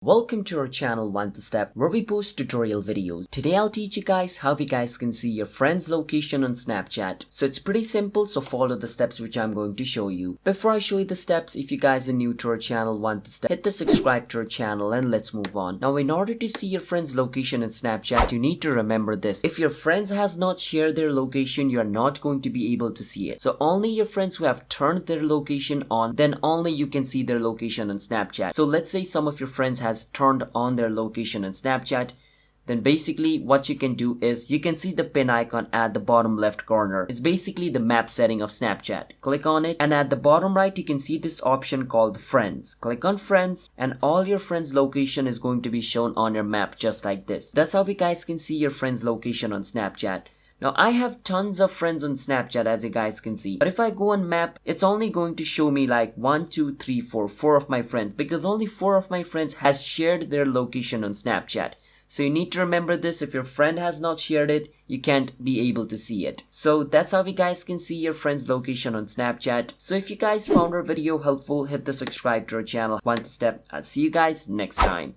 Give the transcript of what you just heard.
Welcome to our channel One to Step, where we post tutorial videos. Today I'll teach you guys how you guys can see your friend's location on Snapchat. So it's pretty simple, so follow the steps which I'm going to show you. Before I show you the steps, if you guys are new to our channel One to Step, hit the subscribe to our channel and let's move on. Now in order to see your friend's location on Snapchat, you need to remember this. If your friends has not shared their location, you are not going to be able to see it. So only your friends who have turned their location on, then only you can see their location on Snapchat. So let's say some of your friends has turned on their location on Snapchat, then basically what you can do is you can see the pin icon at the bottom left corner. It's basically the map setting of Snapchat. Click on it, and at the bottom right you can see this option called friends. Click on friends and all your friends location is going to be shown on your map just like this. That's how you guys can see your friends location on Snapchat. Now I have tons of friends on Snapchat, as you guys can see, but if I go on map, it's only going to show me like 1, 2, 3, 4 of my friends, because only 4 of my friends has shared their location on Snapchat. So you need to remember this. If your friend has not shared it, you can't be able to see it. So that's how you guys can see your friend's location on Snapchat. So if you guys found our video helpful, hit the subscribe to our channel One Step. I'll see you guys next time.